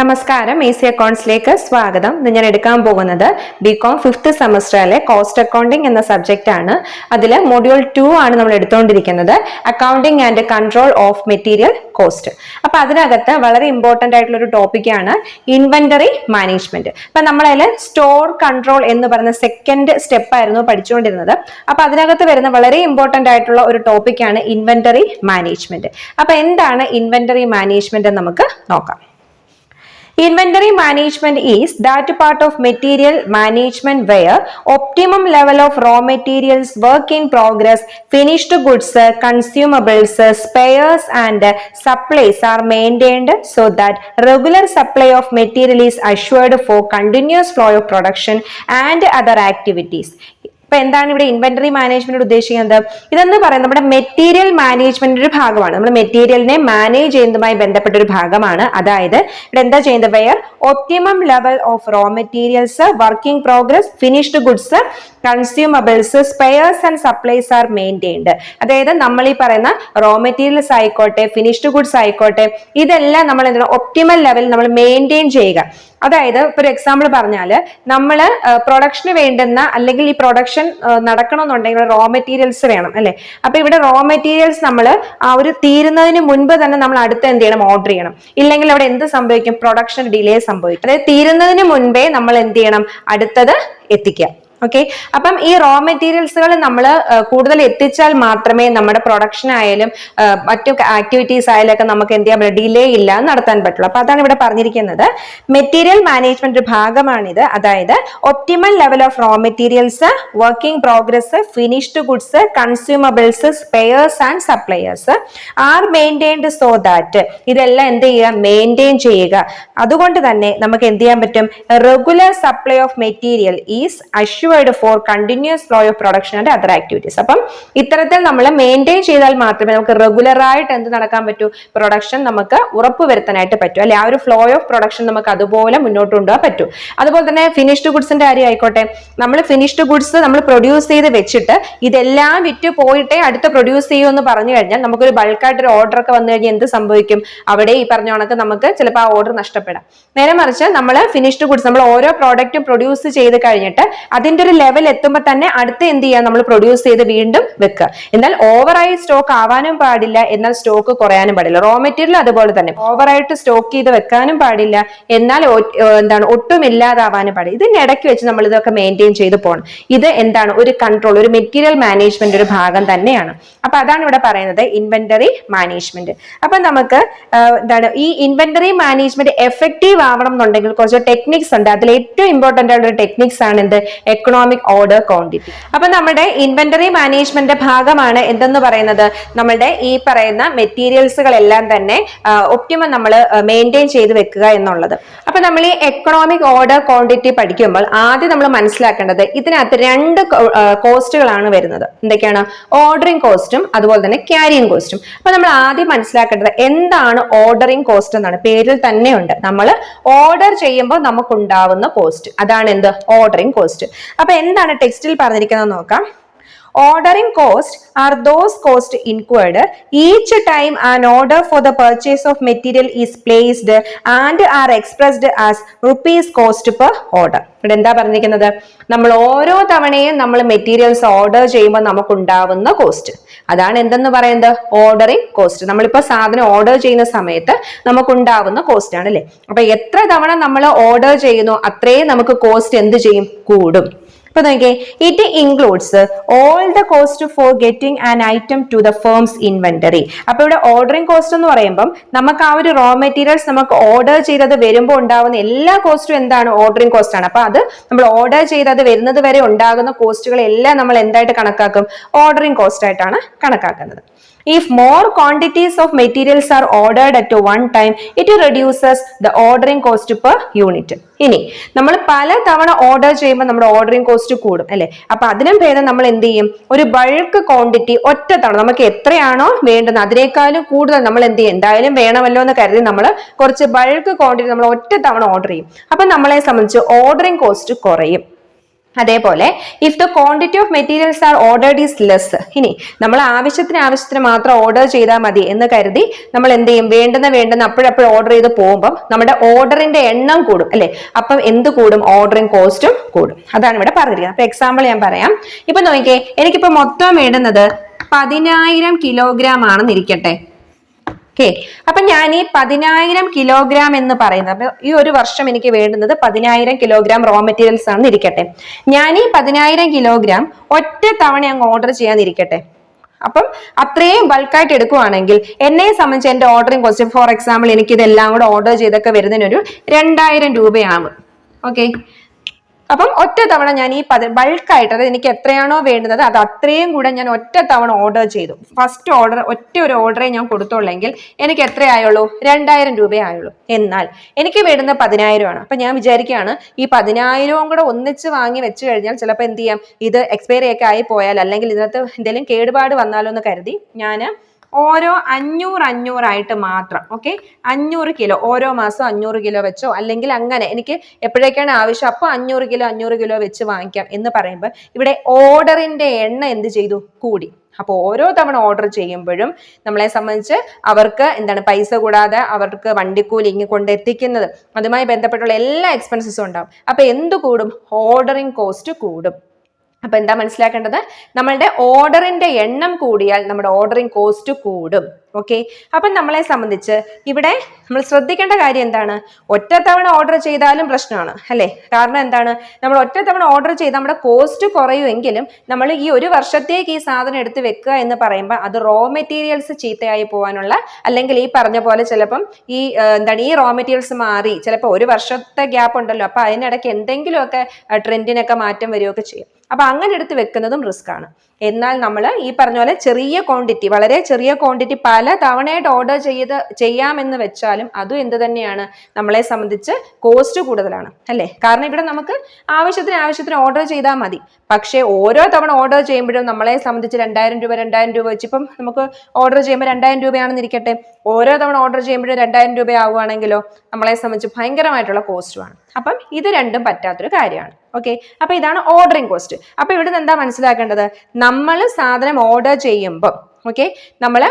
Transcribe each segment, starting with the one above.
നമസ്കാരം, ഈസി അക്കൗണ്ട്സിലേക്ക് സ്വാഗതം. ഇന്ന് ഞാൻ എടുക്കാൻ പോകുന്നത് ബികോം 5th സെമസ്റ്ററിലെ കോസ്റ്റ് അക്കൗണ്ടിംഗ് എന്ന സബ്ജക്റ്റ് ആണ്. അതിൽ മൊഡ്യൂൾ 2 ആണ് നമ്മൾ എടുത്തുകൊണ്ടിരിക്കുന്നത്, accounting and control of material cost. അപ്പൊ അതിനകത്ത് വളരെ ഇമ്പോർട്ടന്റ് ആയിട്ടുള്ള ഒരു ടോപ്പിക്കാണ് ഇൻവെന്ററി മാനേജ്മെന്റ്. അപ്പൊ നമ്മളതിൽ സ്റ്റോർ കൺട്രോൾ എന്ന് പറയുന്ന സെക്കൻഡ് സ്റ്റെപ്പ് ആയിരുന്നു പഠിച്ചുകൊണ്ടിരുന്നത്. അപ്പൊ അതിനകത്ത് വരുന്ന വളരെ ഇമ്പോർട്ടന്റ് ആയിട്ടുള്ള ഒരു ടോപ്പിക്കാണ് ഇൻവെന്ററി മാനേജ്മെന്റ്. അപ്പൊ എന്താണ് ഇൻവെന്ററി മാനേജ്മെന്റ് എന്ന് നമുക്ക് നോക്കാം. Inventory management is that part of material management where optimum level of raw materials, work in progress, finished goods, consumables, spares and supplies are maintained so that regular supply of material is assured for continuous flow of production and other activities. ഇപ്പൊ എന്താണ് ഇവിടെ inventory management ഉദ്ദേശിക്കുന്നത്? ഇതെന്ന് പറയുന്നത് നമ്മുടെ material management ഒരു ഭാഗമാണ്. നമ്മൾ മെറ്റീരിയലിനെ മാനേജ് ചെയ്യുന്നതുമായി ബന്ധപ്പെട്ട ഒരു ഭാഗമാണ്. അതായത് ഇവിടെ എന്താ ചെയ്യുന്നത്? Where optimum level of raw materials, working progress, finished goods, consumables, spares and supplies are maintained. അതായത് നമ്മൾ ഈ പറയുന്ന റോ മെറ്റീരിയൽസ് ആയിക്കോട്ടെ, ഫിനിഷ്ഡ് ഗുഡ്സ് ആയിക്കോട്ടെ, ഇതെല്ലാം നമ്മൾ എന്താണ് ഒപ്റ്റിമൽ ലെവൽ നമ്മൾ മെയിൻറ്റെയിൻ ചെയ്യുക. അതായത് ഇപ്പൊ ഒരു എക്സാമ്പിൾ പറഞ്ഞാൽ, നമ്മൾ പ്രൊഡക്ഷന് വേണ്ടുന്ന അല്ലെങ്കിൽ ഈ പ്രൊഡക്ഷൻ നടക്കണമെന്നുണ്ടെങ്കിൽ റോ മെറ്റീരിയൽസ് വേണം അല്ലെ. അപ്പൊ ഇവിടെ റോ മെറ്റീരിയൽസ് നമ്മൾ ആ ഒരു തീരുന്നതിന് മുൻപ് തന്നെ നമ്മൾ അടുത്ത് എന്ത് ചെയ്യണം? ഓർഡർ ചെയ്യണം. ഇല്ലെങ്കിൽ അവിടെ എന്ത് സംഭവിക്കും? പ്രൊഡക്ഷൻ ഡിലേ സംഭവിക്കും. അതായത് തീരുന്നതിന് മുൻപേ നമ്മൾ എന്ത് ചെയ്യണം? അടുത്തത് എത്തിക്കുക. ഓക്കെ, അപ്പം ഈ റോ മെറ്റീരിയൽസുകൾ നമ്മൾ കൂടുതൽ എത്തിച്ചാൽ മാത്രമേ നമ്മുടെ പ്രൊഡക്ഷൻ ആയാലും മറ്റു ആക്ടിവിറ്റീസ് ആയാലും ഒക്കെ നമുക്ക് എന്ത് ചെയ്യാൻ പറ്റും? ഡിലേ ഇല്ലാതെ നടത്താൻ പറ്റുള്ളൂ. അപ്പൊ അതാണ് ഇവിടെ പറഞ്ഞിരിക്കുന്നത്. മെറ്റീരിയൽ മാനേജ്മെന്റ് ഭാഗമാണിത്. അതായത് optimal level of raw materials, working progress, finished goods, consumables, spares and suppliers are maintained so that ഇതെല്ലാം എന്ത് ചെയ്യുക? മെയിൻറ്റെയിൻ ചെയ്യുക. അതുകൊണ്ട് തന്നെ നമുക്ക് എന്ത് ചെയ്യാൻ പറ്റും? Regular supply of material is assured for continuous flow of production and other activities. അപ്പം ഇത്തരത്തിൽ നമ്മൾ മെയിൻറ്റെയിൻ ചെയ്താൽ മാത്രമേ നമുക്ക് റെഗുലർ ആയിട്ട് എന്ത് നടക്കാൻ പറ്റൂ? പ്രൊഡക്ഷൻ നമുക്ക് ഉറപ്പുവരുത്താനായിട്ട് പറ്റൂ അല്ലെ. ആ ഒരു ഫ്ലോ ഓഫ് പ്രൊഡക്ഷൻ നമുക്ക് അതുപോലെ മുന്നോട്ട് കൊണ്ടുപോകാൻ പറ്റൂ. അതുപോലെ തന്നെ ഫിനിഷ്ഡ് ഗുഡ്സിന്റെ കാര്യം ആയിക്കോട്ടെ, നമ്മൾ ഫിനിഷ്ഡ് ഗുഡ്സ് നമ്മൾ പ്രൊഡ്യൂസ് ചെയ്ത് വെച്ചിട്ട് ഇതെല്ലാം വിറ്റ് പോയിട്ടേ അടുത്ത പ്രൊഡ്യൂസ് ചെയ്യൂ എന്ന് പറഞ്ഞു കഴിഞ്ഞാൽ നമുക്കൊരു ബൾക്കായിട്ട് ഒരു ഓർഡർ ഒക്കെ വന്നു കഴിഞ്ഞാൽ എന്ത് സംഭവിക്കും? അവിടെ ഈ പറഞ്ഞ കണക്ക് നമുക്ക് ചിലപ്പോൾ ആ ഓർഡർ നഷ്ടപ്പെടാം. നേരെ മറിച്ച് നമ്മൾ ഫിനിഷ്ഡ് ഗുഡ്സ് നമ്മൾ ഓരോ പ്രോഡക്റ്റും പ്രൊഡ്യൂസ് ചെയ്ത് കഴിഞ്ഞിട്ട് അതിന്റെ ഒരു ലെവൽ എത്തുമ്പോൾ തന്നെ അടുത്ത് എന്ത് ചെയ്യാം? നമ്മൾ പ്രൊഡ്യൂസ് ചെയ്ത് വീണ്ടും വെക്കുക. എന്നാൽ ഓവറായി സ്റ്റോക്ക് ആവാനും പാടില്ല, എന്നാൽ സ്റ്റോക്ക് കുറയാനും പാടില്ല. റോ മെറ്റീരിയൽ അതുപോലെ തന്നെ ഓവറായിട്ട് സ്റ്റോക്ക് ചെയ്ത് വെക്കാനും പാടില്ല, എന്നാൽ എന്താണ് ഒട്ടും ഇല്ലാതാവാനും പാടില്ല. ഇതിന്റെ ഇടയ്ക്ക് വെച്ച് നമ്മൾ ഇതൊക്കെ മെയിൻറ്റെയിൻ ചെയ്ത് പോകണം. ഇത് എന്താണ്? ഒരു കൺട്രോൾ, ഒരു മെറ്റീരിയൽ മാനേജ്മെന്റ് ഒരു ഭാഗം തന്നെയാണ്. അപ്പൊ അതാണ് ഇവിടെ പറയുന്നത് ഇൻവെന്ററി മാനേജ്മെന്റ്. അപ്പൊ നമുക്ക് എന്താണ് ഈ ഇൻവെന്ററി മാനേജ്മെന്റ് എഫക്റ്റീവ് ആവണം എന്നുണ്ടെങ്കിൽ കുറച്ച് ടെക്നിക്സ് ഉണ്ട്. അതിൽ ഏറ്റവും ഇമ്പോർട്ടന്റ് ആയിട്ടുള്ള ടെക്നിക്സ് ആണ് എന്ത്? Economic order quantity. അപ്പൊ നമ്മുടെ ഇൻവെന്ററി മാനേജ്മെന്റ് ഭാഗമാണ് എന്തെന്ന് പറയുന്നത്? നമ്മുടെ ഈ പറയുന്ന മെറ്റീരിയൽസുകളെല്ലാം തന്നെ ഒപ്റ്റിമം നമ്മൾ മെയിൻറ്റെയിൻ ചെയ്ത് വെക്കുക എന്നുള്ളത്. അപ്പൊ നമ്മൾ ഈ എക്കണോമിക് ഓർഡർ ക്വാണ്ടിറ്റി പഠിക്കുമ്പോൾ ആദ്യം നമ്മൾ മനസ്സിലാക്കേണ്ടത് ഇതിനകത്ത് രണ്ട് കോസ്റ്റുകളാണ് വരുന്നത്. എന്തൊക്കെയാണ്? ഓർഡറിംഗ് കോസ്റ്റും അതുപോലെ തന്നെ ക്യാരിയിങ് കോസ്റ്റും. അപ്പൊ നമ്മൾ ആദ്യം മനസ്സിലാക്കേണ്ടത് എന്താണ് ഓർഡറിംഗ് കോസ്റ്റ് എന്നാണ്. പേരിൽ തന്നെ ഉണ്ട്, നമ്മൾ ഓർഡർ ചെയ്യുമ്പോൾ നമുക്കുണ്ടാവുന്ന കോസ്റ്റ്, അതാണ് എന്ത്? Ordering cost. അപ്പൊ എന്താണ് ടെക്സ്റ്റിൽ പറഞ്ഞിരിക്കുന്നത് നോക്കാം. Ordering cost are those costs incurred each time an order for the purchase of material is placed and are expressed as rupees cost per order. ഇവിടെ എന്താ പറഞ്ഞിരിക്കുന്നത്? നമ്മൾ ഓരോ തവണയും നമ്മൾ മെറ്റീരിയൽസ് ഓർഡർ ചെയ്യുമ്പോൾ നമുക്കുണ്ടാവുന്ന കോസ്റ്റ്, അതാണ് എന്തെന്ന് പറയുന്നത്? Ordering cost. നമ്മളിപ്പോ സാധനം ഓർഡർ ചെയ്യുന്ന സമയത്ത് നമുക്കുണ്ടാവുന്ന കോസ്റ്റ് ആണ് അല്ലെ. അപ്പൊ എത്ര തവണ നമ്മൾ ഓർഡർ ചെയ്യുന്നു അത്രയും നമുക്ക് കോസ്റ്റ് എന്ത് ചെയ്യും? കൂടും. അപ്പൊ നോക്കിയേ, it includes all the cost for getting an item to the firm's inventory. അപ്പൊ ഇവിടെ ഓർഡറിംഗ് കോസ്റ്റ് എന്ന് പറയുമ്പോൾ നമുക്ക് ആ ഒരു റോ മെറ്റീരിയൽസ് നമുക്ക് ഓർഡർ ചെയ്തത് വരുമ്പോൾ ഉണ്ടാകുന്ന എല്ലാ കോസ്റ്റും എന്താണ്? ഓർഡറിംഗ് കോസ്റ്റ് ആണ്. അപ്പൊ അത് നമ്മൾ ഓർഡർ ചെയ്തത് വരുന്നത് വരെ ഉണ്ടാകുന്ന കോസ്റ്റുകളെല്ലാം നമ്മൾ എന്തായിട്ട് കണക്കാക്കും? ഓർഡറിംഗ് കോസ്റ്റ് ആയിട്ടാണ് കണക്കാക്കുന്നത്. If more quantities of materials are ordered at one time, it reduces the ordering cost per unit. ഇനി നമ്മൾ പല തവണ ഓർഡർ ചെയ്യുമ്പോൾ നമ്മുടെ ഓർഡറിംഗ് കോസ്റ്റ് കൂടും അല്ലെ. അപ്പൊ അതിനും ഭേദം നമ്മൾ എന്ത് ചെയ്യും? ഒരു ബൾക്ക് ക്വാണ്ടിറ്റി ഒറ്റ തവണ നമുക്ക് എത്രയാണോ വേണ്ടുന്നത് അതിനേക്കാളും കൂടുതൽ നമ്മൾ എന്ത് ചെയ്യും? എന്തായാലും വേണമല്ലോ എന്ന് കരുതി നമ്മൾ കുറച്ച് ബൾക്ക് ക്വാണ്ടിറ്റി നമ്മൾ ഒറ്റ തവണ ഓർഡർ ചെയ്യും. അപ്പൊ നമ്മളെ സംബന്ധിച്ച് ഓർഡറിംഗ് കോസ്റ്റ് കുറയും. അതേപോലെ if the quantity of materials are ordered is less, ഇനി നമ്മൾ ആവശ്യത്തിന് മാത്രം ഓർഡർ ചെയ്താൽ മതി എന്ന് കരുതി നമ്മൾ എന്ത് ചെയ്യും, വേണ്ടുന്ന അപ്പോഴപ്പോഴും ഓർഡർ ചെയ്ത് പോകുമ്പോൾ നമ്മുടെ ഓർഡറിന്റെ എണ്ണം കൂടും അല്ലെ. അപ്പം എന്ത് കൂടും, ഓർഡറിംഗ് കോസ്റ്റും കൂടും. അതാണ് ഇവിടെ പറഞ്ഞിരിക്കുന്നത്. അപ്പൊ എക്സാമ്പിൾ ഞാൻ പറയാം. ഇപ്പൊ നോക്കിയേ, എനിക്കിപ്പോ മൊത്തം വേണ്ടുന്നത് 10,000 കിലോഗ്രാം ആണെന്ന് ഇരിക്കട്ടെ. ഓക്കെ, അപ്പൊ ഞാൻ ഈ 10,000 കിലോഗ്രാം എന്ന് പറയുന്നത്, അപ്പൊ ഈ ഒരു വർഷം എനിക്ക് വേണ്ടുന്നത് 10,000 കിലോഗ്രാം റോ മെറ്റീരിയൽസ് ആണെന്ന് ഇരിക്കട്ടെ. ഞാൻ ഈ 10,000 കിലോഗ്രാം ഒറ്റ തവണ അങ്ങ് ഓർഡർ ചെയ്യാന്നിരിക്കട്ടെ. അപ്പം അത്രയും ബൾക്കായിട്ട് എടുക്കുവാണെങ്കിൽ എന്നെ സംബന്ധിച്ച് എന്റെ ഓർഡറിംഗ് കോസ്റ്റ്, ഫോർ എക്സാമ്പിൾ എനിക്ക് ഇതെല്ലാം കൂടെ ഓർഡർ ചെയ്തൊക്കെ വരുന്നതിനൊരു 2,000 രൂപയാകും. ഓക്കെ, അപ്പം ഒറ്റ തവണ ഞാൻ ഈ ബൾക്കായിട്ട്, അതായത് എനിക്ക് എത്രയാണോ വേണ്ടുന്നത് അത് അത്രയും കൂടെ ഞാൻ ഒറ്റ തവണ ഓർഡർ ചെയ്തു. ഫസ്റ്റ് ഓർഡർ ഒറ്റ ഒരു ഓർഡറെ ഞാൻ കൊടുത്തുള്ളെങ്കിൽ എനിക്ക് എത്രയായുള്ളൂ, 2,000 രൂപയായുള്ളൂ. എന്നാൽ എനിക്ക് വേണ്ടുന്നത് 10,000 ആണ്. അപ്പൊ ഞാൻ വിചാരിക്കുകയാണ് ഈ 10,000 കൂടെ ഒന്നിച്ച് വാങ്ങി വെച്ച് കഴിഞ്ഞാൽ ചിലപ്പോൾ എന്ത് ചെയ്യാം, ഇത് എക്സ്പയറി ഒക്കെ ആയി പോയാൽ അല്ലെങ്കിൽ ഇതിനകത്ത് എന്തെങ്കിലും കേടുപാട് വന്നാലോ എന്ന് കരുതി ഞാൻ ഓരോ 500 ആയിട്ട് മാത്രം, ഓക്കെ, 500 കിലോ ഓരോ മാസം 500 കിലോ വെച്ചോ, അല്ലെങ്കിൽ അങ്ങനെ എനിക്ക് എപ്പോഴേക്കാണ് ആവശ്യം അപ്പൊ 500 കിലോ വെച്ച് വാങ്ങിക്കാം എന്ന് പറയുമ്പോൾ ഇവിടെ ഓർഡറിന്റെ എണ്ണം എന്ത് ചെയ്തു, കൂടി. അപ്പോൾ ഓരോ തവണ ഓർഡർ ചെയ്യുമ്പോഴും നമ്മളെ സംബന്ധിച്ച് അവർക്ക് എന്താണ്, പൈസ കൂടാതെ അവർക്ക് വണ്ടിക്കൂലി ഇങ്ങ് കൊണ്ടെത്തിക്കുന്നത്, അതുമായി ബന്ധപ്പെട്ടുള്ള എല്ലാ എക്സ്പെൻസസും ഉണ്ടാവും. അപ്പൊ എന്ത് കൂടും, ഓർഡറിംഗ് കോസ്റ്റ് കൂടും. അപ്പൊ എന്താ മനസ്സിലാക്കേണ്ടത്, നമ്മളുടെ ഓർഡറിന്റെ എണ്ണം കൂടിയാൽ നമ്മുടെ ഓർഡറിംഗ് കോസ്റ്റ് കൂടും. ഓക്കെ, അപ്പൊ നമ്മളെ സംബന്ധിച്ച് ഇവിടെ നമ്മൾ ശ്രദ്ധിക്കേണ്ട കാര്യം എന്താണ്, ഒറ്റത്തവണ ഓർഡർ ചെയ്താലും പ്രശ്നമാണ് അല്ലെ. കാരണം എന്താണ്, നമ്മൾ ഒറ്റത്തവണ ഓർഡർ ചെയ്ത് നമ്മുടെ കോസ്റ്റ് കുറയുമെങ്കിലും നമ്മൾ ഈ ഒരു വർഷത്തേക്ക് ഈ സാധനം എടുത്ത് വെക്കുക എന്ന് പറയുമ്പോൾ അത് റോ മെറ്റീരിയൽസ് ചീത്തയായി പോകാനുള്ള, അല്ലെങ്കിൽ ഈ പറഞ്ഞ പോലെ ചിലപ്പം ഈ എന്താണ് ഈ റോ മെറ്റീരിയൽസ് മാറി ചിലപ്പോൾ ഒരു വർഷത്തെ ഗ്യാപ്പ് ഉണ്ടല്ലോ, അപ്പൊ അതിനിടയ്ക്ക് എന്തെങ്കിലുമൊക്കെ ട്രെൻഡിനൊക്കെ മാറ്റം വരികയൊക്കെ ചെയ്യും. അപ്പൊ അങ്ങനെ എടുത്ത് വെക്കുന്നതും റിസ്ക് ആണ്. എന്നാൽ നമ്മൾ ഈ പറഞ്ഞ പോലെ ചെറിയ ക്വാണ്ടിറ്റി, വളരെ ചെറിയ ക്വാണ്ടിറ്റി പല തവണയായിട്ട് ഓർഡർ ചെയ്യാമെന്ന് വെച്ചാലും അതും എന്ത് തന്നെയാണ്, നമ്മളെ സംബന്ധിച്ച് കോസ്റ്റ് കൂടുതലാണ് അല്ലെ. കാരണം ഇവിടെ നമുക്ക് ആവശ്യത്തിന് ഓർഡർ ചെയ്താൽ മതി. പക്ഷേ ഓരോ തവണ ഓർഡർ ചെയ്യുമ്പോഴും നമ്മളെ സംബന്ധിച്ച് 2,000 രൂപ വെച്ച്, ഇപ്പം നമുക്ക് ഓർഡർ ചെയ്യുമ്പോൾ 2,000 രൂപയാണെന്ന് ഇരിക്കട്ടെ, ഓരോ തവണ ഓർഡർ ചെയ്യുമ്പോഴും 2,000 രൂപ ആവുകയാണെങ്കിലോ നമ്മളെ സംബന്ധിച്ച് ഭയങ്കരമായിട്ടുള്ള കോസ്റ്റുമാണ്. അപ്പം ഇത് രണ്ടും പറ്റാത്തൊരു കാര്യമാണ്. ഓക്കെ, അപ്പൊ ഇതാണ് ഓർഡറിംഗ് കോസ്റ്റ്. അപ്പൊ ഇവിടെ നിന്ന് എന്താ മനസ്സിലാക്കേണ്ടത്, നമ്മൾ സാധനം ഓർഡർ ചെയ്യുമ്പോൾ ഓക്കെ, നമ്മൾ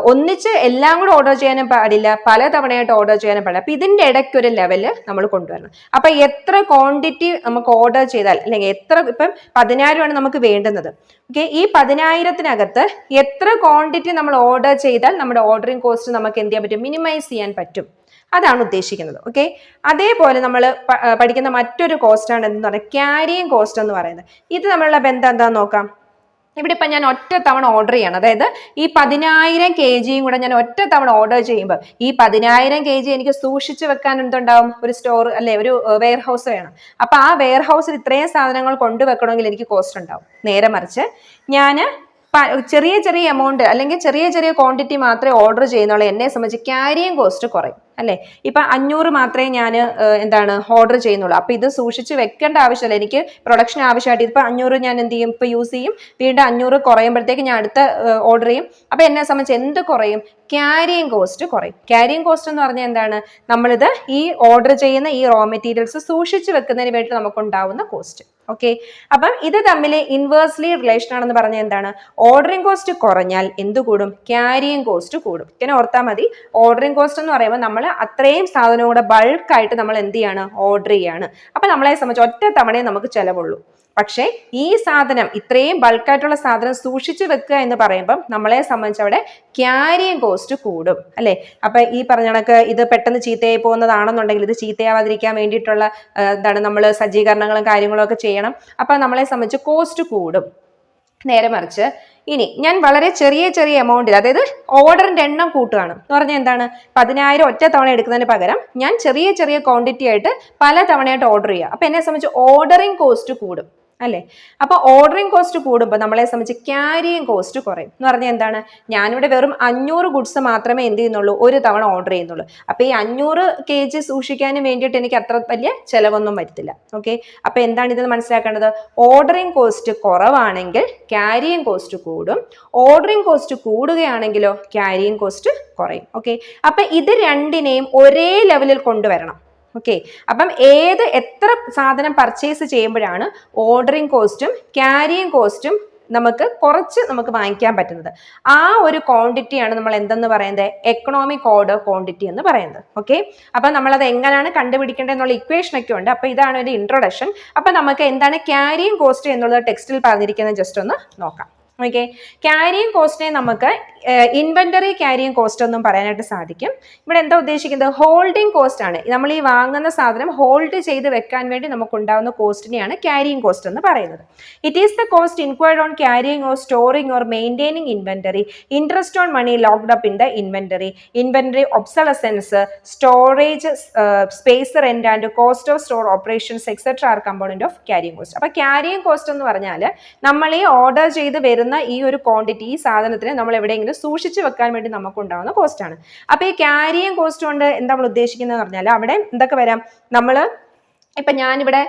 ഒന്നിച്ച് എല്ലാം കൂടെ ഓർഡർ ചെയ്യാനും പാടില്ല, പല തവണയായിട്ട് ഓർഡർ ചെയ്യാനും പാടില്ല. അപ്പൊ ഇതിന്റെ ഇടയ്ക്ക് ഒരു ലെവല് നമ്മൾ കൊണ്ടുവരണം. അപ്പൊ എത്ര ക്വാണ്ടിറ്റി നമുക്ക് ഓർഡർ ചെയ്താൽ, അല്ലെങ്കിൽ എത്ര, ഇപ്പം 10,000 ആണ് നമുക്ക് വേണ്ടുന്നത്. ഓക്കെ, ഈ 10,000-നകത്ത് എത്ര ക്വാണ്ടിറ്റി നമ്മൾ ഓർഡർ ചെയ്താൽ നമ്മുടെ ഓർഡറിംഗ് കോസ്റ്റ് നമുക്ക് എന്ത് ചെയ്യാൻ പറ്റും, മിനിമൈസ് ചെയ്യാൻ പറ്റും. അതാണ് ഉദ്ദേശിക്കുന്നത്. ഓക്കെ, അതേപോലെ നമ്മൾ പഠിക്കുന്ന മറ്റൊരു കോസ്റ്റ് ആണ് എന്ന് പറഞ്ഞാൽ ക്യാരിയിങ് കോസ്റ്റ് എന്ന് പറയുന്നത്. ഇത് തമ്മിലുള്ള ബന്ധം എന്താന്ന് നോക്കാം. ഇവിടെ ഇപ്പം ഞാൻ ഒറ്റ തവണ ഓർഡർ ചെയ്യണം, അതായത് ഈ 10,000 kg കൂടെ ഞാൻ ഒറ്റ തവണ ഓർഡർ ചെയ്യുമ്പോൾ ഈ 10,000 kg എനിക്ക് സൂക്ഷിച്ചു വെക്കാൻ എന്തുണ്ടാവും, ഒരു സ്റ്റോർ അല്ലെ, ഒരു വെയർ ഹൗസ് വേണം. അപ്പൊ ആ വെയർ ഹൗസിൽ ഇത്രയും സാധനങ്ങൾ കൊണ്ടുവെക്കണമെങ്കിൽ എനിക്ക് കോസ്റ്റ് ഉണ്ടാവും. നേരെ മറിച്ച് ഞാൻ ചെറിയ എമൗണ്ട് അല്ലെങ്കിൽ ചെറിയ ക്വാണ്ടിറ്റി മാത്രമേ ഓർഡർ ചെയ്യുന്നുള്ളൂ, എന്നെ സംബന്ധിച്ച് ക്യാരിയിങ് കോസ്റ്റ് കുറയും അല്ലെ. ഇപ്പൊ 500 മാത്രമേ ഞാൻ എന്താണ് ഓർഡർ ചെയ്യുന്നുള്ളൂ. അപ്പൊ ഇത് സൂക്ഷിച്ച് വെക്കേണ്ട ആവശ്യമില്ല, എനിക്ക് പ്രൊഡക്ഷൻ ആവശ്യമായിട്ട് ഇപ്പൊ 500 ഞാൻ എന്ത് ചെയ്യും, ഇപ്പൊ യൂസ് ചെയ്യും, വീണ്ടും 500 കുറയുമ്പോഴത്തേക്ക് ഞാൻ അടുത്ത ഓർഡർ ചെയ്യും. അപ്പൊ എന്നെ സംബന്ധിച്ച് എന്ത് കുറയും, ക്യാരിയിങ് കോസ്റ്റ് കുറയും. ക്യാരിയിങ് കോസ്റ്റ് എന്ന് പറഞ്ഞാൽ എന്താണ്, നമ്മളിത് ഈ ഓർഡർ ചെയ്യുന്ന ഈ റോ മെറ്റീരിയൽസ് സൂക്ഷിച്ചു വെക്കുന്നതിന് വേണ്ടി നമുക്കുണ്ടാവുന്ന കോസ്റ്റ്. ഓക്കെ, അപ്പം ഇത് തമ്മിൽ ഇൻവേഴ്സ്ലി റിലേഷൻ ആണെന്ന് പറഞ്ഞാൽ എന്താണ്, ഓർഡറിംഗ് കോസ്റ്റ് കുറഞ്ഞാൽ എന്ത് കൂടും, ക്യാരിയിങ് കോസ്റ്റ് കൂടും. ഇങ്ങനെ ഓർത്താൽ മതി. ഓർഡറിംഗ് കോസ്റ്റ് എന്ന് പറയുമ്പോൾ നമ്മൾ അത്രയും സാധനവും കൂടെ ബൾക്കായിട്ട് നമ്മൾ എന്ത് ചെയ്യാണ്, ഓർഡർ ചെയ്യാണ്. അപ്പൊ നമ്മളെ സംബന്ധിച്ച് ഒറ്റ തവണയെ നമുക്ക് ചിലവുള്ളൂ. പക്ഷേ ഈ സാധനം, ഇത്രയും ബൾക്കായിട്ടുള്ള സാധനം സൂക്ഷിച്ചു വെക്കുക എന്ന് പറയുമ്പം നമ്മളെ സംബന്ധിച്ച് അവിടെ ക്യാരിയിങ് കോസ്റ്റ് കൂടും അല്ലെ. അപ്പൊ ഈ പറഞ്ഞ കണക്ക് ഇത് പെട്ടെന്ന് ചീത്തയായി പോകുന്നതാണെന്നുണ്ടെങ്കിൽ ഇത് ചീത്തയാവാതിരിക്കാൻ വേണ്ടിയിട്ടുള്ള എന്താണ് നമ്മൾ സജ്ജീകരണങ്ങളും കാര്യങ്ങളും ഒക്കെ ചെയ്യണം. അപ്പൊ നമ്മളെ സംബന്ധിച്ച് കോസ്റ്റ് കൂടും. നേരെ മറിച്ച് ഇനി ഞാൻ വളരെ ചെറിയ എമൗണ്ടിൽ, അതായത് ഓർഡറിന്റെ എണ്ണം കൂട്ടുകയാണ് എന്ന് പറഞ്ഞാൽ എന്താണ്, 10,000 ഒറ്റ തവണ എടുക്കുന്നതിന് പകരം ഞാൻ ചെറിയ ക്വാണ്ടിറ്റി ആയിട്ട് പല തവണയായിട്ട് ഓർഡർ ചെയ്യുക. അപ്പൊ എന്നെ സംബന്ധിച്ച് ഓർഡറിംഗ് കോസ്റ്റ് കൂടും അല്ലെ. അപ്പൊ ഓർഡറിംഗ് കോസ്റ്റ് കൂടുമ്പോൾ നമ്മളെ സംബന്ധിച്ച് ക്യാരിയിങ് കോസ്റ്റ് കുറയും. എന്ന് പറഞ്ഞാൽ എന്താണ്, ഞാനിവിടെ വെറും 500 ഗുഡ്സ് മാത്രമേ എന്ത് ചെയ്യുന്നുള്ളൂ, ഒരു തവണ ഓർഡർ ചെയ്യുന്നുള്ളൂ. അപ്പൊ ഈ 500 kg സൂക്ഷിക്കാനും വേണ്ടിയിട്ട് എനിക്ക് അത്ര വലിയ ചെലവൊന്നും വരത്തില്ല. ഓക്കെ, അപ്പൊ എന്താണ് ഇതെന്ന് മനസ്സിലാക്കേണ്ടത്, ഓർഡറിംഗ് കോസ്റ്റ് കുറവാണെങ്കിൽ ക്യാരിയിങ് കോസ്റ്റ് കൂടും, ഓർഡറിംഗ് കോസ്റ്റ് കൂടുകയാണെങ്കിലോ ക്യാരിയിങ് കോസ്റ്റ് കുറയും. ഓക്കെ, അപ്പൊ ഇത് രണ്ടിനെയും ഒരേ ലെവലിൽ കൊണ്ടുവരണം. ഓക്കെ, അപ്പം എത്ര സാധനം പർച്ചേസ് ചെയ്യുമ്പോഴാണ് ഓർഡറിങ് കോസ്റ്റും ക്യാരിയിങ് കോസ്റ്റും നമുക്ക് വാങ്ങിക്കാൻ പറ്റുന്നത്. ആ ഒരു ക്വാണ്ടിറ്റിയാണ് നമ്മൾ എന്തെന്ന് പറയുന്നത്, എക്കണോമിക് ഓർഡർ ക്വാണ്ടിറ്റി എന്ന് പറയുന്നത്. ഓക്കെ, അപ്പൊ നമ്മളത് എങ്ങനെയാണ് കണ്ടുപിടിക്കേണ്ടത് എന്നുള്ള ഇക്വേഷൻ ഒക്കെ ഉണ്ട്. അപ്പൊ ഇതാണ് ഒരു ഇൻട്രൊഡക്ഷൻ. അപ്പൊ നമുക്ക് എന്താണ് ക്യാരിയിങ് കോസ്റ്റ് എന്നുള്ളത് ടെക്സ്റ്റിൽ പറഞ്ഞിരിക്കുന്നത് ജസ്റ്റ് ഒന്ന് നോക്കാം. ഓക്കെ, ക്യാരിയിങ് കോസ്റ്റിനെ നമുക്ക് ഇൻവെന്ററി ക്യാരിയിങ് കോസ്റ്റ് ഒന്നും പറയാനായിട്ട് സാധിക്കും. ഇവിടെ എന്താ ഉദ്ദേശിക്കുന്നത്, ഹോൾഡിംഗ് കോസ്റ്റ് ആണ്. നമ്മൾ ഈ വാങ്ങുന്ന സാധനം ഹോൾഡ് ചെയ്ത് വെക്കാൻ വേണ്ടി നമുക്ക് ഉണ്ടാകുന്ന കോസ്റ്റിനെയാണ് ക്യാരിയിങ് കോസ്റ്റ് എന്ന് പറയുന്നത്. It is the cost incurred on carrying or storing or maintaining inventory, interest on money locked up in the inventory obsolescence, storage space rent and cost of store operations etcetera are component of carrying cost. അപ്പൊ carrying cost എന്ന് പറഞ്ഞാൽ നമ്മൾ ഈ order ചെയ്ത് വരുന്ന ഈ ഒരു quantity, ഈ സാധനത്തിന് നമ്മൾ എവിടെയെങ്കിലും സൂക്ഷിച്ചു വെക്കാൻ വേണ്ടി നമുക്ക് ഉണ്ടാകുന്ന കോസ്റ്റ് ആണ്. അപ്പൊ ഈ ക്യാരിയിങ് കോസ്റ്റ് കൊണ്ട് എന്താ നമ്മൾ ഉദ്ദേശിക്കുന്നത് പറഞ്ഞാൽ അവിടെ എന്തൊക്കെ വരാം, ഇപ്പൊ ഞാനിവിടെ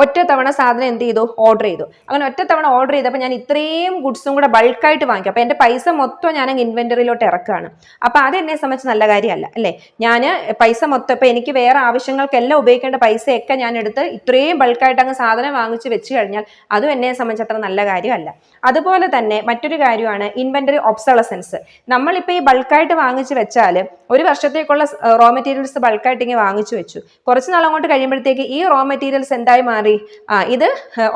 ഒറ്റ തവണ സാധനം എന്ത് ചെയ്തു, ഓർഡർ ചെയ്തു. അങ്ങനെ ഒറ്റ തവണ ഓർഡർ ചെയ്തപ്പോൾ ഞാൻ ഇത്രയും ഗുഡ്സും കൂടെ ബൾക്കായിട്ട് വാങ്ങിക്കും. അപ്പൊ എന്റെ പൈസ മൊത്തം ഞാൻ ഇൻവെന്ററിയിലോട്ട് ഇറക്കുകയാണ്. അപ്പൊ അത് എന്നെ സംബന്ധിച്ച് നല്ല കാര്യമല്ല അല്ലേ. ഞാൻ പൈസ മൊത്തം ഇപ്പൊ എനിക്ക് വേറെ ആവശ്യങ്ങൾക്കെല്ലാം ഉപയോഗിക്കേണ്ട പൈസയൊക്കെ ഞാൻ എടുത്ത് ഇത്രയും ബൾക്കായിട്ട് അങ്ങ് സാധനം വാങ്ങിച്ച് വെച്ച് കഴിഞ്ഞാൽ അതും എന്നെ സംബന്ധിച്ച് അത്ര നല്ല കാര്യമല്ല. അതുപോലെ തന്നെ മറ്റൊരു കാര്യമാണ് ഇൻവെന്ററി ഒബ്സലസൻസ്. നമ്മളിപ്പോൾ ഈ ബൾക്കായിട്ട് വാങ്ങിച്ച് വെച്ചാൽ ഒരു വർഷത്തേക്കുള്ള റോ മെറ്റീരിയൽസ് ബൾക്കായിട്ട് ഇങ്ങനെ വാങ്ങിച്ചു വെച്ചു. കുറച്ച് നാൾ അങ്ങോട്ട് കഴിയുമ്പോഴത്തേക്ക് ഈ റോ മെറ്റീരിയൽസ് എന്തായി മാറി, ഇത്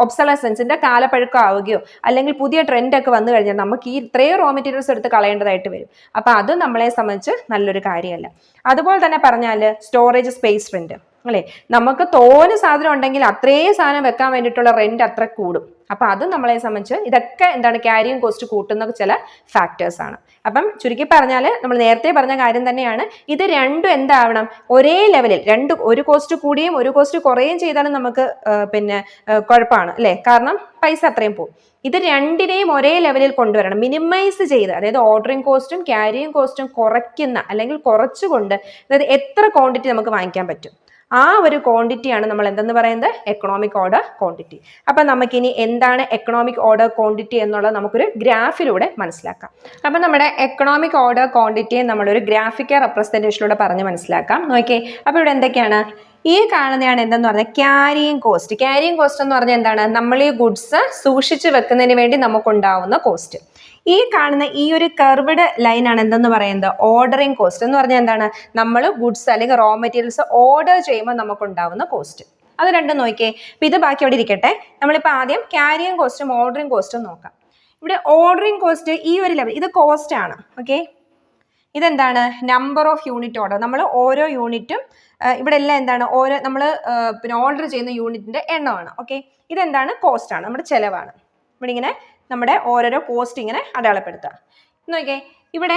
ഒബ്സലസൻസിന്റെ കാലപ്പഴക്കം ആവുകയോ അല്ലെങ്കിൽ പുതിയ ട്രെൻഡ് ഒക്കെ വന്നു കഴിഞ്ഞാൽ നമുക്ക് ഈ ഇത്രയും റോ മെറ്റീരിയൽസ് എടുത്ത് കളയേണ്ടതായിട്ട് വരും. അപ്പൊ അത് നമ്മളെ സംബന്ധിച്ച് നല്ലൊരു കാര്യമല്ല. അതുപോലെ തന്നെ പറഞ്ഞാൽ സ്റ്റോറേജ് സ്പേസ് റെന്റ് അല്ലെ, നമുക്ക് തോന്നെ സാധനം ഉണ്ടെങ്കിൽ അത്രയും സാധനം വെക്കാൻ വേണ്ടിയിട്ടുള്ള റെന്റ് അത്ര കൂടും. അപ്പൊ അത് നമ്മളെ സംബന്ധിച്ച് ഇതൊക്കെ എന്താണ് ക്യാരിയിങ് കോസ്റ്റ് കൂട്ടുന്ന ചില ഫാക്ടേഴ്സ് ആണ്. അപ്പം ചുരുക്കി പറഞ്ഞാൽ നമ്മൾ നേരത്തെ പറഞ്ഞ കാര്യം തന്നെയാണ്, ഇത് രണ്ടും എന്താവണം, ഒരേ ലെവലിൽ ഒരു കോസ്റ്റ് കൂടിയും ഒരു കോസ്റ്റ് കുറയുകയും ചെയ്താലും നമുക്ക് കുഴപ്പമാണ് അല്ലെ, കാരണം പൈസ അത്രയും പോകും. ഇത് രണ്ടിനെയും ഒരേ ലെവലിൽ കൊണ്ടുവരണം, മിനിമൈസ് ചെയ്ത്, അതായത് ഓർഡറിങ് കോസ്റ്റും ക്യാരിയിങ് കോസ്റ്റും കുറയ്ക്കുന്ന അല്ലെങ്കിൽ കുറച്ചുകൊണ്ട്, അതായത് എത്ര ക്വാണ്ടിറ്റി നമുക്ക് വാങ്ങിക്കാൻ പറ്റും ആ ഒരു ക്വാണ്ടിറ്റിയാണ് നമ്മൾ എന്തെന്ന് പറയുന്നത്, എക്കണോമിക് ഓർഡർ ക്വാണ്ടിറ്റി. അപ്പൊ നമുക്കിനി എന്താണ് എക്കണോമിക് ഓർഡർ ക്വാണ്ടിറ്റി എന്നുള്ളത് നമുക്കൊരു ഗ്രാഫിലൂടെ മനസ്സിലാക്കാം. അപ്പൊ നമ്മുടെ എക്കണോമിക് ഓർഡർ ക്വാണ്ടിറ്റിയെ നമ്മളൊരു ഗ്രാഫിക്കൽ റെപ്രസെന്റേഷനിലൂടെ പറഞ്ഞ് മനസ്സിലാക്കാം. നോക്കിയേ, അപ്പൊ ഇവിടെ എന്തൊക്കെയാണ് ഈ കാണുന്നതാണ് എന്തെന്ന് പറഞ്ഞാൽ ക്യാരിയിങ് കോസ്റ്റ്. ക്യാരിയിങ് കോസ്റ്റ് എന്ന് പറഞ്ഞാൽ എന്താണ്, നമ്മൾ ഈ ഗുഡ്സ് സൂക്ഷിച്ചു വെക്കുന്നതിന് വേണ്ടി നമുക്കുണ്ടാവുന്ന കോസ്റ്റ്. ഈ കാണുന്ന ഈ ഒരു കർവ്ഡ് ലൈൻ ആണ് എന്തെന്ന് പറയുന്നത്, ഓർഡറിങ് കോസ്റ്റ് എന്ന് പറഞ്ഞാൽ എന്താണ്, നമ്മൾ ഗുഡ്സ് അല്ലെങ്കിൽ റോ മെറ്റീരിയൽസ് ഓർഡർ ചെയ്യുമ്പോൾ നമുക്കുണ്ടാവുന്ന കോസ്റ്റ്. അത് രണ്ടും നോക്കിയേ. അപ്പൊ ഇത് ബാക്കി അവിടെ ഇരിക്കട്ടെ. നമ്മളിപ്പോൾ ആദ്യം ക്യാരിയിങ് കോസ്റ്റും ഓർഡറിങ് കോസ്റ്റും നോക്കാം. ഇവിടെ ഓർഡറിങ് കോസ്റ്റ് ഈ ഒരു ലെവൽ, ഇത് കോസ്റ്റ് ആണ്. ഓക്കെ, ഇതെന്താണ്, നമ്പർ ഓഫ് യൂണിറ്റ് ഓർഡർ. നമ്മൾ ഓരോ യൂണിറ്റും ഇവിടെ എല്ലാം എന്താണ്, നമ്മൾ ഓർഡർ ചെയ്യുന്ന യൂണിറ്റിന്റെ എണ്ണമാണ്. ഓക്കെ, ഇതെന്താണ്, കോസ്റ്റ് ആണ്, നമ്മുടെ ചെലവാണ്. ഇവിടെ ഇങ്ങനെ നമ്മുടെ ഓരോരോ കോസ്റ്റ് ഇങ്ങനെ അടയാളപ്പെടുത്തുക. നോക്കിയേ, ഇവിടെ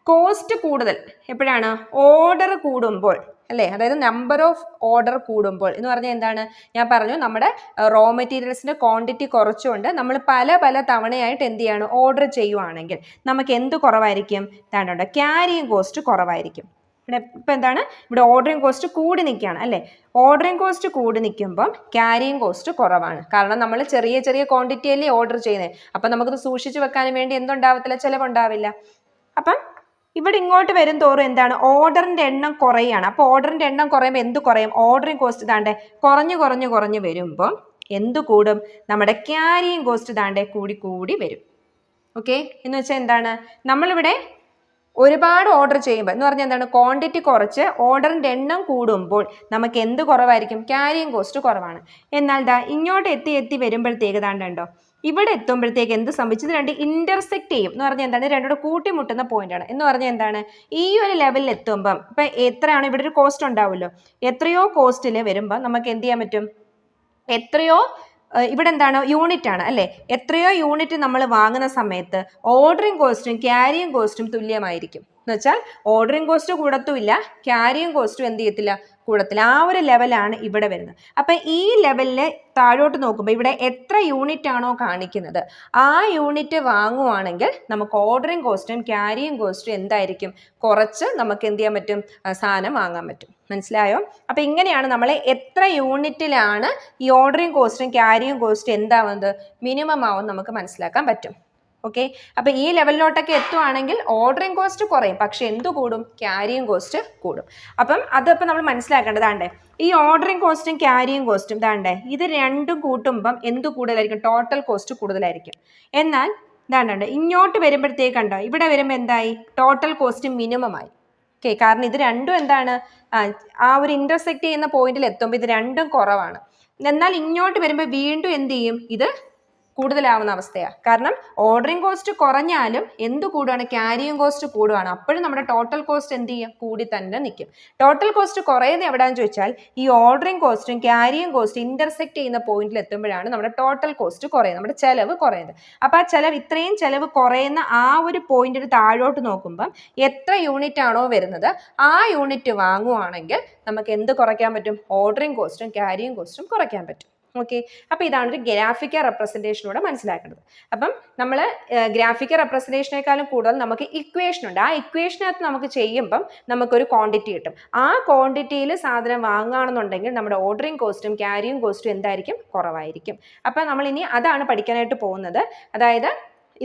കോസ്റ്റ് കൂടുതൽ എപ്പോഴാണ്, ഓർഡർ കൂടുമ്പോൾ അല്ലേ, അതായത് നമ്പർ ഓഫ് ഓർഡർ കൂടുമ്പോൾ എന്ന് പറഞ്ഞാൽ എന്താണ്, ഞാൻ പറഞ്ഞു നമ്മുടെ റോ മെറ്റീരിയൽസിന്റെ ക്വാണ്ടിറ്റി കുറച്ചുകൊണ്ട് നമ്മൾ പല തവണയായിട്ട് എന്ത് ചെയ്യാണ്, ഓർഡർ ചെയ്യുവാണെങ്കിൽ നമുക്ക് എന്ത് കുറവായിരിക്കും, താണ്ടോ ക്യാരിയിങ് കോസ്റ്റ് കുറവായിരിക്കും. ഇവിടെ ഇപ്പം എന്താണ്, ഇവിടെ ഓർഡറിങ് കോസ്റ്റ് കൂടി നിൽക്കുകയാണ് അല്ലേ. ഓർഡറിങ് കോസ്റ്റ് കൂടി നിൽക്കുമ്പം ക്യാരിയിങ് കോസ്റ്റ് കുറവാണ്. കാരണം നമ്മൾ ചെറിയ ക്വാണ്ടിറ്റി അല്ലേ ഓർഡർ ചെയ്യുന്നത്. അപ്പം നമുക്കത് സൂക്ഷിച്ചു വെക്കാനും വേണ്ടി എന്തുണ്ടാവത്തില്ല, ചിലവുണ്ടാവില്ല. അപ്പം ഇവിടെ ഇങ്ങോട്ട് വരും തോറും എന്താണ്, ഓർഡറിന്റെ എണ്ണം കുറയാണ്. അപ്പോൾ ഓർഡറിന്റെ എണ്ണം കുറയുമ്പോൾ എന്ത് കുറയും, ഓർഡറിങ് കോസ്റ്റ് താണ്ടെ കുറഞ്ഞു വരുമ്പോൾ എന്ത് കൂടും, നമ്മുടെ ക്യാരിയിങ് കോസ്റ്റ് താണ്ടെ കൂടി വരും. ഓക്കെ, എന്ന് വെച്ചാൽ എന്താണ്, നമ്മളിവിടെ ഒരുപാട് ഓർഡർ ചെയ്യുമ്പോൾ എന്ന് പറഞ്ഞാൽ എന്താണ്, ക്വാണ്ടിറ്റി കുറച്ച് ഓർഡറിന്റെ എണ്ണം കൂടുമ്പോൾ നമുക്ക് എന്ത് കുറവായിരിക്കും, ക്യാരിയിങ് കോസ്റ്റ് കുറവാണ്. എന്നാൽ ഇങ്ങോട്ട് എത്തി വരുമ്പോഴത്തേക്ക് താണ്ടോ ഇവിടെ എത്തുമ്പോഴത്തേക്ക് എന്ത് സംഭവിച്ചത്, രണ്ട് ഇന്റർസെക്ട് ചെയ്യും എന്ന് പറഞ്ഞാൽ എന്താണ്, രണ്ടോട് കൂട്ടിമുട്ടുന്ന പോയിന്റ് ആണ്. എന്ന് പറഞ്ഞാൽ എന്താണ്, ഈ ഒരു ലെവലിൽ എത്തുമ്പം ഇപ്പൊ എത്രയാണ്, ഇവിടെ ഒരു കോസ്റ്റ് ഉണ്ടാവുമല്ലോ, എത്രയോ കോസ്റ്റിൽ വരുമ്പോൾ നമുക്ക് എന്ത് ചെയ്യാൻ പറ്റും, ഇവിടെ എന്താണ്, യൂണിറ്റ് ആണ് അല്ലേ, എത്രയോ യൂണിറ്റ് നമ്മൾ വാങ്ങുന്ന സമയത്ത് ഓർഡറിങ് കോസ്റ്റും ക്യാരിയിങ് കോസ്റ്റും തുല്യമായിരിക്കും. എന്ന് വെച്ചാൽ ഓർഡറിങ് കോസ്റ്റ് കൂടത്തുമില്ല, ക്യാരിയിങ് കോസ്റ്റും എന്ത് ചെയ്യത്തില്ല, കൂടത്തില്ല. ആ ഒരു ലെവലാണ് ഇവിടെ വരുന്നത്. അപ്പൊ ഈ ലെവലില് താഴോട്ട് നോക്കുമ്പോൾ ഇവിടെ എത്ര യൂണിറ്റ് ആണോ കാണിക്കുന്നത് ആ യൂണിറ്റ് വാങ്ങുവാണെങ്കിൽ നമുക്ക് ഓർഡറിങ് കോസ്റ്റും ക്യാരിയിങ് കോസ്റ്റും എന്തായിരിക്കും, കുറച്ച് നമുക്ക് എന്ത് ചെയ്യാൻ പറ്റും, സാധനം വാങ്ങാൻ പറ്റും. മനസ്സിലായോ? അപ്പൊ ഇങ്ങനെയാണ് നമ്മൾ എത്ര യൂണിറ്റിലാണ് ഈ ഓർഡറിങ് കോസ്റ്റും ക്യാരിയിങ് കോസ്റ്റും എന്താവുന്നത്, മിനിമം ആവും നമുക്ക് മനസ്സിലാക്കാൻ പറ്റും. ഓക്കെ, അപ്പൊ ഈ ലെവലിലോട്ടൊക്കെ എത്തുവാണെങ്കിൽ ഓർഡറിങ് കോസ്റ്റ് കുറയും, പക്ഷെ എന്ത് കൂടും? ക്യാരിയിങ് കോസ്റ്റ് കൂടും. അതപ്പം നമ്മൾ മനസ്സിലാക്കേണ്ടതാണ്ടേ, ഈ ഓർഡറിങ് കോസ്റ്റും ക്യാരിയിങ് കോസ്റ്റും ഇതാണ്ടേ, ഇത് രണ്ടും കൂട്ടുമ്പം എന്ത് കൂടുതലായിരിക്കും? ടോട്ടൽ കോസ്റ്റ് കൂടുതലായിരിക്കും. എന്നാൽ ഇതാണ്ട് ഇങ്ങോട്ട് വരുമ്പോഴത്തേക്കുണ്ടോ, ഇവിടെ വരുമ്പോൾ എന്തായി? ടോട്ടൽ കോസ്റ്റ് മിനിമം ആയി. ഓക്കെ, കാരണം ഇത് രണ്ടും എന്താണ്? ആ ഒരു ഇന്റർസെക്ട് ചെയ്യുന്ന പോയിന്റിൽ എത്തുമ്പോൾ ഇത് രണ്ടും കുറവാണ്. എന്നാൽ ഇങ്ങോട്ട് വരുമ്പോൾ വീണ്ടും എന്ത് ചെയ്യും? ഇത് കൂടുതലാവുന്ന അവസ്ഥയാണ്. കാരണം ഓർഡറിങ് കോസ്റ്റ് കുറഞ്ഞാലും എന്ത് കൂടുകയാണ്? ക്യാരിയിങ് കോസ്റ്റ് കൂടുകയാണ്. അപ്പോഴും നമ്മുടെ ടോട്ടൽ കോസ്റ്റ് എന്ത് ചെയ്യും? കൂടി തന്നെ നിൽക്കും. ടോട്ടൽ കോസ്റ്റ് കുറയുന്നത് എവിടെയാണെന്ന് ചോദിച്ചാൽ ഈ ഓർഡറിങ് കോസ്റ്റും ക്യാരിയിങ് കോസ്റ്റ് ഇന്റർസെക്ട് ചെയ്യുന്ന പോയിന്റിൽ എത്തുമ്പോഴാണ് നമ്മുടെ ടോട്ടൽ കോസ്റ്റ് കുറയുന്നത്, നമ്മുടെ ചെലവ് കുറയുന്നത്. അപ്പോൾ ആ ചെലവ്, ഇത്രയും ചെലവ് കുറയുന്ന ആ ഒരു പോയിന്റിന് താഴോട്ട് നോക്കുമ്പം എത്ര യൂണിറ്റ് ആണോ വരുന്നത് ആ യൂണിറ്റ് വാങ്ങുവാണെങ്കിൽ നമുക്ക് എന്ത് കുറയ്ക്കാൻ പറ്റും? ഓർഡറിങ് കോസ്റ്റും ക്യാരിയിങ് കോസ്റ്റും കുറയ്ക്കാൻ പറ്റും. ഓക്കെ, അപ്പോൾ ഇതാണ് ഒരു ഗ്രാഫിക്കൽ റെപ്രസെൻറ്റേഷനോടെ മനസ്സിലാക്കേണ്ടത്. അപ്പം നമ്മൾ ഗ്രാഫിക്കൽ റെപ്രസെൻറ്റേഷനേക്കാളും കൂടുതൽ നമുക്ക് ഇക്വേഷൻ ഉണ്ട്. ആ ഇക്വേഷനകത്ത് നമുക്ക് ചെയ്യുമ്പം നമുക്കൊരു ക്വാണ്ടിറ്റി കിട്ടും. ആ ക്വാണ്ടിറ്റിയിൽ സാധനം വാങ്ങുകയാണെന്നുണ്ടെങ്കിൽ നമ്മുടെ ഓർഡറിങ് കോസ്റ്റും ക്യാരിയിങ് കോസ്റ്റും എന്തായിരിക്കും? കുറവായിരിക്കും. അപ്പം നമ്മൾ ഇനി അതാണ് പഠിക്കാനായിട്ട് പോകുന്നത്. അതായത്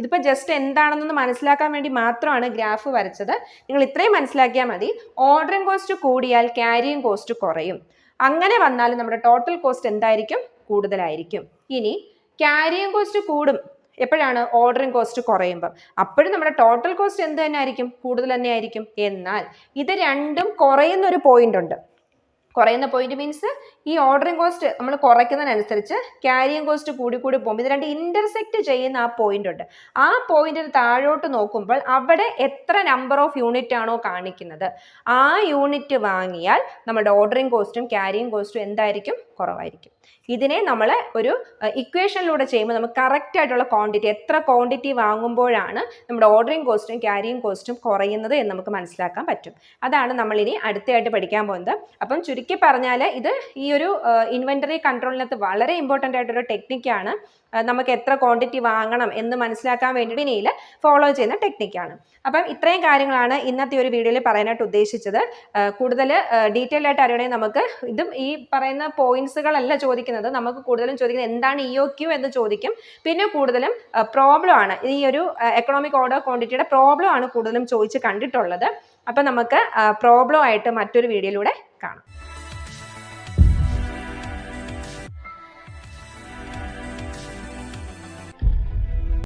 ഇതിപ്പോൾ ജസ്റ്റ് എന്താണെന്നൊന്ന് മനസ്സിലാക്കാൻ വേണ്ടി മാത്രമാണ് ഗ്രാഫ് വരച്ചത്. നിങ്ങൾ ഇത്രയും മനസ്സിലാക്കിയാൽ മതി. ഓർഡറിങ് കോസ്റ്റ് കൂടിയാൽ ക്യാരിയിങ് കോസ്റ്റ് കുറയും. അങ്ങനെ വന്നാൽ നമ്മുടെ ടോട്ടൽ കോസ്റ്റ് എന്തായിരിക്കും? കൂടുതലായിരിക്കും. ഇനി ക്യാരിയിങ് കോസ്റ്റ് കൂടും എപ്പോഴാണ്? ഓർഡറിങ് കോസ്റ്റ് കുറയുമ്പോൾ. അപ്പോഴും നമ്മുടെ ടോട്ടൽ കോസ്റ്റ് എന്ത് തന്നെ ആയിരിക്കും? കൂടുതൽ തന്നെ ആയിരിക്കും. എന്നാൽ ഇത് രണ്ടും കുറയുന്ന ഒരു പോയിന്റ് ഉണ്ട്. കുറയുന്ന പോയിന്റ് മീൻസ് ഈ ഓർഡറിങ് കോസ്റ്റ് നമ്മൾ കുറയ്ക്കുന്നതിനനുസരിച്ച് ക്യാരിയിങ് കോസ്റ്റ് കൂടി കൂടി പോകുമ്പോൾ ഇത് രണ്ട് ഇന്റർസെക്ട് ചെയ്യുന്ന ആ പോയിന്റ് ഉണ്ട്. ആ പോയിന്റിന് താഴോട്ട് നോക്കുമ്പോൾ അവിടെ എത്ര നമ്പർ ഓഫ് യൂണിറ്റ് ആണോ കാണിക്കുന്നത് ആ യൂണിറ്റ് വാങ്ങിയാൽ നമ്മുടെ ഓർഡറിങ് കോസ്റ്റും ക്യാരിയിങ് കോസ്റ്റും എന്തായിരിക്കും? കുറവായിരിക്കും. ഇതിനെ നമ്മൾ ഒരു ഇക്വേഷനിലൂടെ ചെയ്യുമ്പോൾ നമുക്ക് കറക്റ്റ് ആയിട്ടുള്ള ക്വാണ്ടിറ്റി, എത്ര ക്വാണ്ടിറ്റി വാങ്ങുമ്പോഴാണ് നമ്മുടെ ഓർഡറിങ് കോസ്റ്റും ക്യാരിയിങ് കോസ്റ്റും കുറയുന്നത് എന്ന് നമുക്ക് മനസ്സിലാക്കാൻ പറ്റും. അതാണ് നമ്മൾ ഇനി അടുത്തതായിട്ട് പഠിക്കാൻ പോകുന്നത്. അപ്പം ചുരുക്കി പറഞ്ഞാൽ ഇത് ഈ ഒരു ഇൻവെന്ററി കൺട്രോളിനകത്ത് വളരെ ഇമ്പോർട്ടൻ്റ് ആയിട്ടൊരു ടെക്നിക്കാണ്. നമുക്ക് എത്ര ക്വാണ്ടിറ്റി വാങ്ങണം എന്ന് മനസ്സിലാക്കാൻ വേണ്ടിയിട്ട് ഇനിയിൽ ഫോളോ ചെയ്യുന്ന ടെക്നിക്കാണ്. അപ്പം ഇത്രയും കാര്യങ്ങളാണ് ഇന്നത്തെ ഒരു വീഡിയോയിൽ പറയാനായിട്ട് ഉദ്ദേശിച്ചത്. കൂടുതൽ ഡീറ്റെയിൽ ആയിട്ട് അറിയണമെങ്കിൽ നമുക്ക് ഇതും ഈ പറയുന്ന പോയിന്റ്സുകളല്ല ചോദിക്കുന്നത്, നമുക്ക് കൂടുതലും ചോദിക്കുന്നത് എന്താണ് EOQ എന്ന് ചോദിക്കും. പിന്നെ കൂടുതലും പ്രോബ്ലം ആണ്, ഈ ഒരു എക്കണോമിക് ഓർഡർ ക്വാണ്ടിറ്റിയുടെ പ്രോബ്ലം ആണ് കൂടുതലും ചോദിച്ച് കണ്ടിട്ടുള്ളത്. അപ്പം നമുക്ക് പ്രോബ്ലം ആയിട്ട് മറ്റൊരു വീഡിയോയിലൂടെ കാണാം.